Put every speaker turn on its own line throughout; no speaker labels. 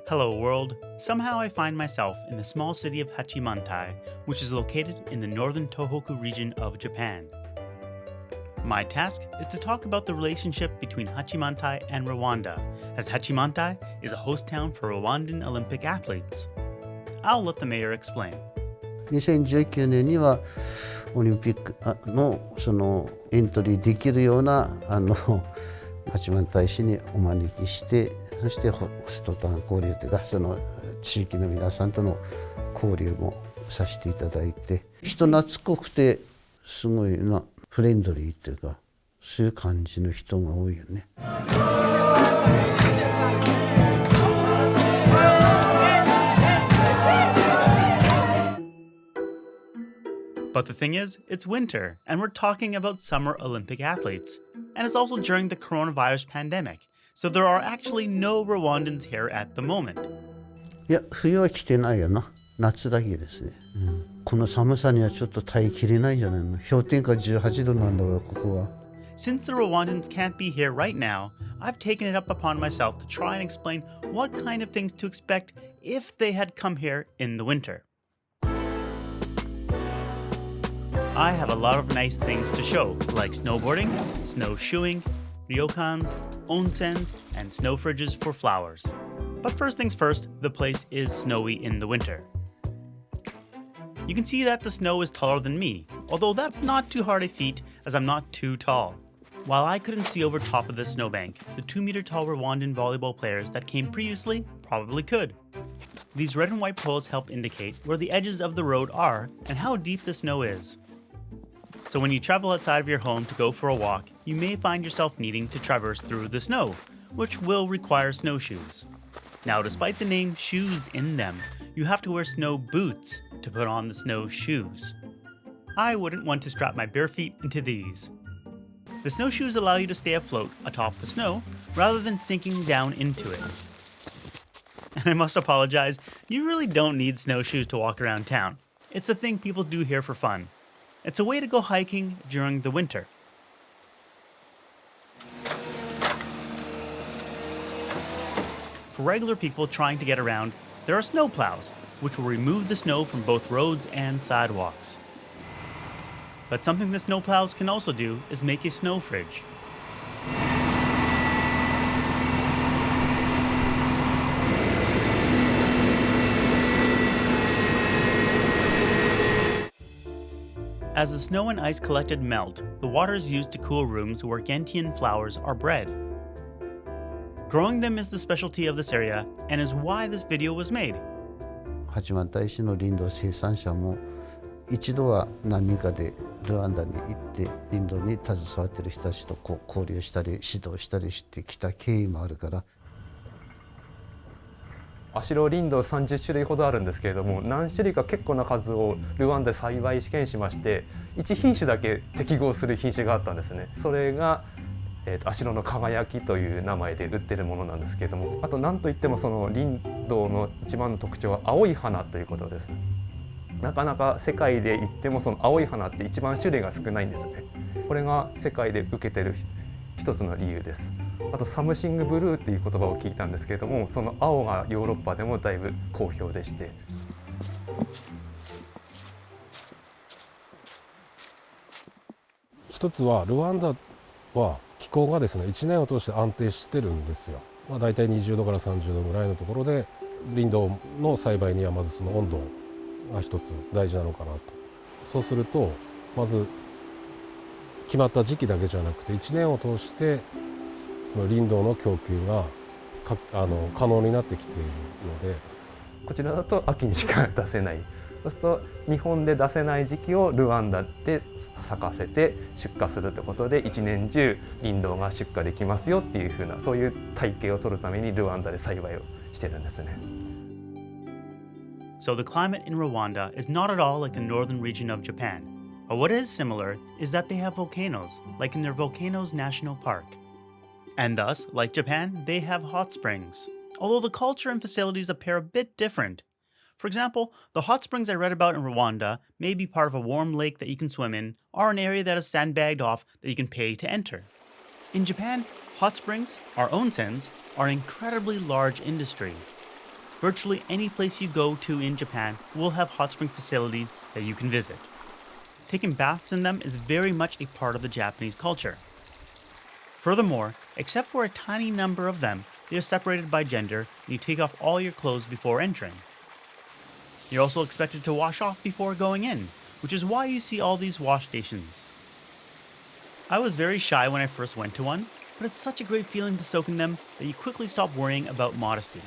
Hello world. Somehow I find myself in the small city of Hachimantai, which is located in the northern Tohoku region of Japan. My task is to talk about the relationship between Hachimantai and Rwanda, as Hachimantai is a host town for Rwandan Olympic athletes. I'll let the mayor explain.
2019年にはオリンピックのそのエントリーできるような八幡平市にお招きして、そしてホストタウン交流というかその地域の皆さんとの交流もさせていただいて、人懐っこくてすごいフレンドリーというかそういう感じの人が多いよね。
But the thing is, it's winter, and we're talking about summer Olympic athletes. And it's also during the coronavirus pandemic, so there are actually no Rwandans here at the moment.
いや、冬は来てないよな。夏だけですね。この寒さにはちょっと耐えきれないんじゃないの。氷点下18度なんだから、ここは。
Since the Rwandans can't be here right now, I've taken it up upon myself to try and explain what kind of things to expect if they had come here in the winter. I have a lot of nice things to show, like snowboarding, snowshoeing, ryokans, onsens, and snow fridges for flowers. But first things first, the place is snowy in the winter. You can see that the snow is taller than me, although that's not too hard a feat as I'm not too tall. While I couldn't see over top of the snowbank, the 2-meter-tall Rwandan volleyball players that came previously probably could. These red and white poles help indicate where the edges of the road are and how deep the snow is. So when you travel outside of your home to go for a walk, you may find yourself needing to traverse through the snow, which will require snowshoes. Now, despite the name shoes in them, you have to wear snow boots to put on the snowshoes. I wouldn't want to strap my bare feet into these. The snowshoes allow you to stay afloat atop the snow rather than sinking down into it. And I must apologize, you really don't need snowshoes to walk around town. It's a thing people do here for fun. It's a way to go hiking during the winter. For regular people trying to get around, there are snow plows, which will remove the snow from both roads and sidewalks. But something the snow plows can also do is make a snow fridge. As the snow and ice collected melt, the water is used to cool rooms where gentian flowers are bred. Growing them is the specialty of this area and is why this video was made.
八幡平市のリンド生産者も一度は何人かでルワンダに行ってリンドに携わっている人たちと交流したり指導したりしてきた経緯もあるから。
アシロリンド30種類ほどあるんですけれども、何種類か結構な数をルワンダで栽培試験しまして、1品種だけ適合する品種があったんですね。それが、アシロの輝きという名前で売ってるものなんですけれども、あと何といってもそのリンドの一番の特徴は青い花ということです。なかなか世界で言ってもその青い花って一番種類が少ないんですね。これが世界で受けてる一つの理由です。あとサムシングブルーっていう言葉を聞いたんですけれども、その青がヨーロッパでもだいぶ好評でして、
一つはルワンダは気候がですね1年を通して安定してるんですよ。だいたい20度から30度ぐらいのところでリンドの栽培にはまずその温度が一つ大事なのかなと。そうするとまず決まった時期だけじゃなくて1年を通してその林道の供給が可能になってきているので、
こちらだと秋にしか出せない。そうすると日本で出せない時期をルワンダで咲かせて出荷するということで一年中林道が出荷できますよっていうふうなそういう体系を取るためにルワンダで栽培をしてるんですね。
So the climate in Rwanda is not at all like the northern region of Japan. But what is similar is that they have volcanoes, like in their Volcanoes National Park. And thus, like Japan, they have hot springs, although the culture and facilities appear a bit different. For example, the hot springs I read about in Rwanda may be part of a warm lake that you can swim in, or an area that is sandbagged off that you can pay to enter. In Japan, hot springs, or onsens, are an incredibly large industry. Virtually any place you go to in Japan will have hot spring facilities that you can visit. Taking baths in them is very much a part of the Japanese culture. Furthermore, except for a tiny number of them, they are separated by gender and you take off all your clothes before entering. You're also expected to wash off before going in, which is why you see all these wash stations. I was very shy when I first went to one, but it's such a great feeling to soak in them that you quickly stop worrying about modesty.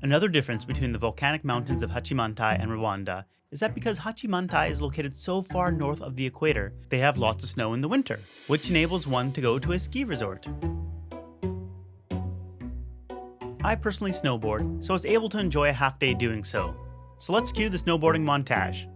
Another difference between the volcanic mountains of Hachimantai and Rwanda is that because Hachimantai is located so far north of the equator, they have lots of snow in the winter, which enables one to go to a ski resort. I personally snowboard, so I was able to enjoy a half day doing so. So let's cue the snowboarding montage.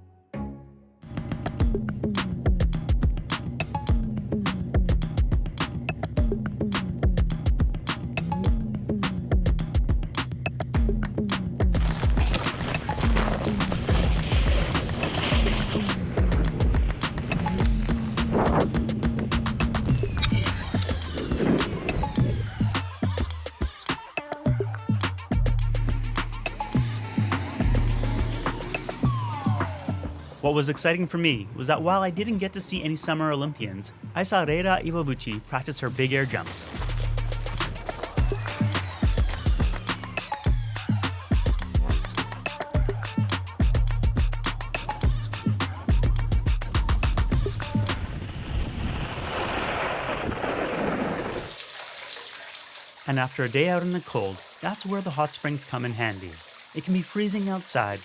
What was exciting for me was that while I didn't get to see any Summer Olympians, I saw Reira Iwabuchi practice her big air jumps. And after a day out in the cold, that's where the hot springs come in handy. It can be freezing outside,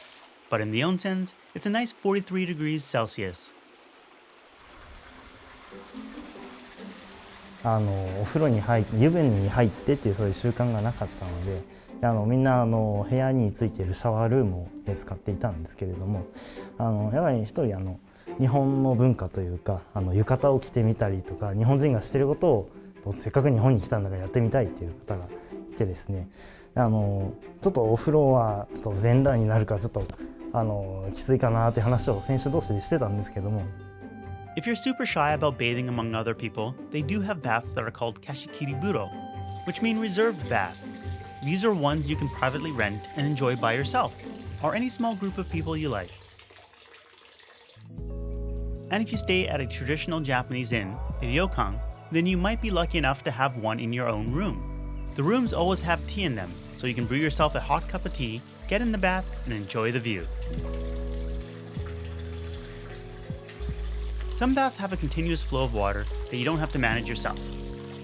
but in the onsens, it's a nice 43 degrees Celsius.
お風呂に入って湯船に入ってっていうそういう習慣がなかったので、みんな部屋についているシャワールームを使っていたんですけれども、やはり一人日本の文化というか浴衣を着てみたりとか日本人がしていることをせっかく日本に来たんだからやってみたいっていう方がいてですね、ちょっとお風呂はちょっと全裸になるからちょっときついかなって話を選手同士でしてたんですけども。
If you're super shy about bathing among other people, they do have baths that are called kashikiriburo, which mean reserved bath. These are ones you can privately rent and enjoy by yourself, or any small group of people you like. And if you stay at a traditional Japanese inn, a Ryokan, then you might be lucky enough to have one in your own room. The rooms always have tea in them, so you can brew yourself a hot cup of tea, get in the bath, and enjoy the view. Some baths have a continuous flow of water that you don't have to manage yourself,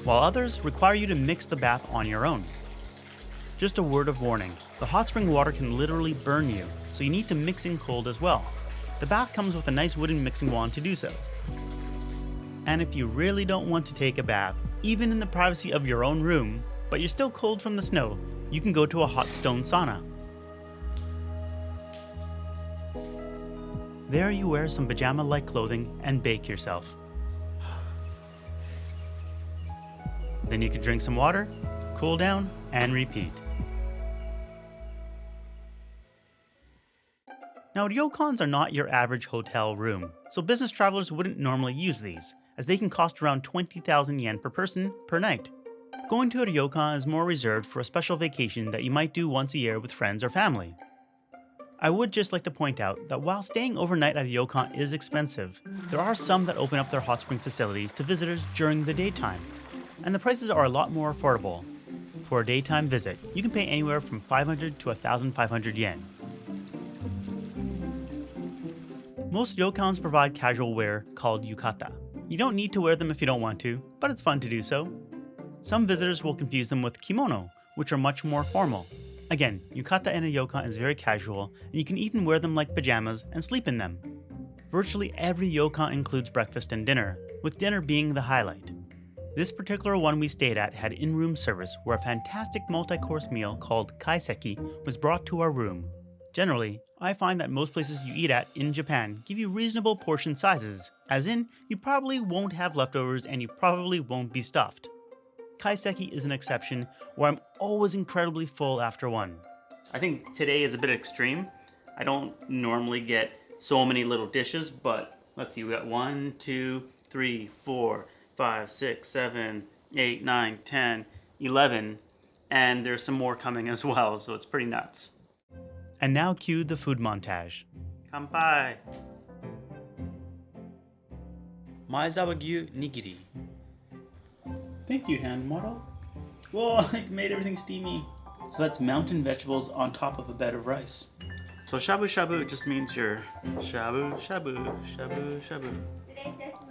while others require you to mix the bath on your own. Just a word of warning, the hot spring water can literally burn you, so you need to mix in cold as well. The bath comes with a nice wooden mixing wand to do so. And if you really don't want to take a bath, even in the privacy of your own room, but you're still cold from the snow, you can go to a hot stone sauna. There you wear some pajama-like clothing and bake yourself. Then you can drink some water, cool down, and repeat. Now, ryokans are not your average hotel room, so business travelers wouldn't normally use these, as they can cost around 20,000 yen per person per night. Going to a ryokan is more reserved for a special vacation that you might do once a year with friends or family. I would just like to point out that while staying overnight at a ryokan is expensive, there are some that open up their hot spring facilities to visitors during the daytime, and the prices are a lot more affordable. For a daytime visit, you can pay anywhere from 500 to 1,500 yen. Most ryokans provide casual wear called yukata. You don't need to wear them if you don't want to, but it's fun to do so. Some visitors will confuse them with kimono, which are much more formal. Again, yukata in a ryokan is very casual, and you can even wear them like pajamas and sleep in them. Virtually every ryokan includes breakfast and dinner, with dinner being the highlight. This particular one we stayed at had in-room service where a fantastic multi-course meal called Kaiseki was brought to our room. Generally, I find that most places you eat at in Japan give you reasonable portion sizes, as in, you probably won't have leftovers and you probably won't be stuffed. Kaiseki is an exception where I'm always incredibly full after one. I think today is a bit extreme. I don't normally get so many little dishes, but let's see, we got 1, 2, 3, 4, 5, 6, 7, 8, 9, 10, 11 And there's some more coming as well, so it's pretty nuts. And now cue the food montage. Kanpai! Maezawa gyu nigiri. Thank you, hand model. Whoa, I made everything steamy. So that's mountain vegetables on top of a bed of rice. So shabu shabu just means your shabu shabu shabu shabu.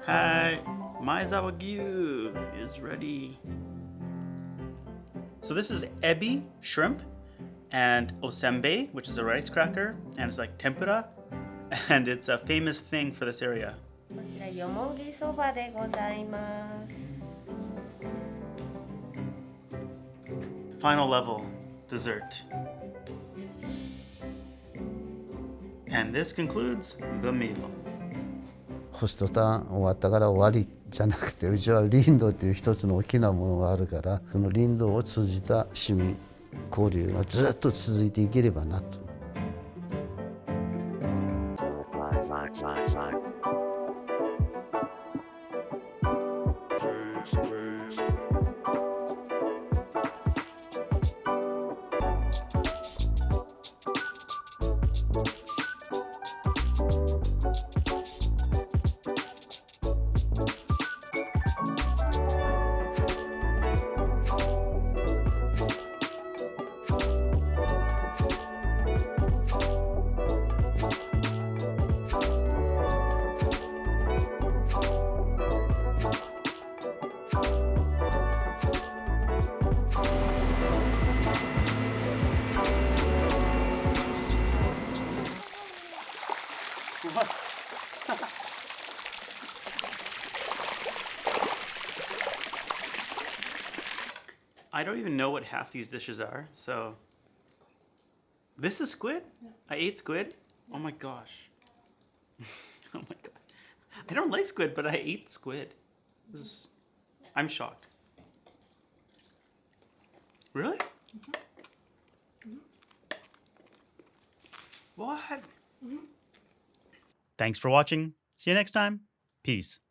Hi, Maezawa gyu is ready. So this is ebi, shrimp, and osembe, which is a rice cracker, and it's like tempura, and it's a famous thing for this area.
こちらよもぎそばでございます。
Final level, dessert. And this concludes the meal.
ホストターン終わったから終わりじゃなくて、うちはリンドっていう一つの大きなものがあるから、そのリンドを通じた市民交流がずっと続いていければなと。
I don't even know what half these dishes are, so. This is squid? Yeah. I ate squid? Oh my gosh. Oh my god. I don't like squid, but I ate squid. I'm shocked. Really? Mm-hmm. What? Mm-hmm. Thanks for watching. See you next time. Peace.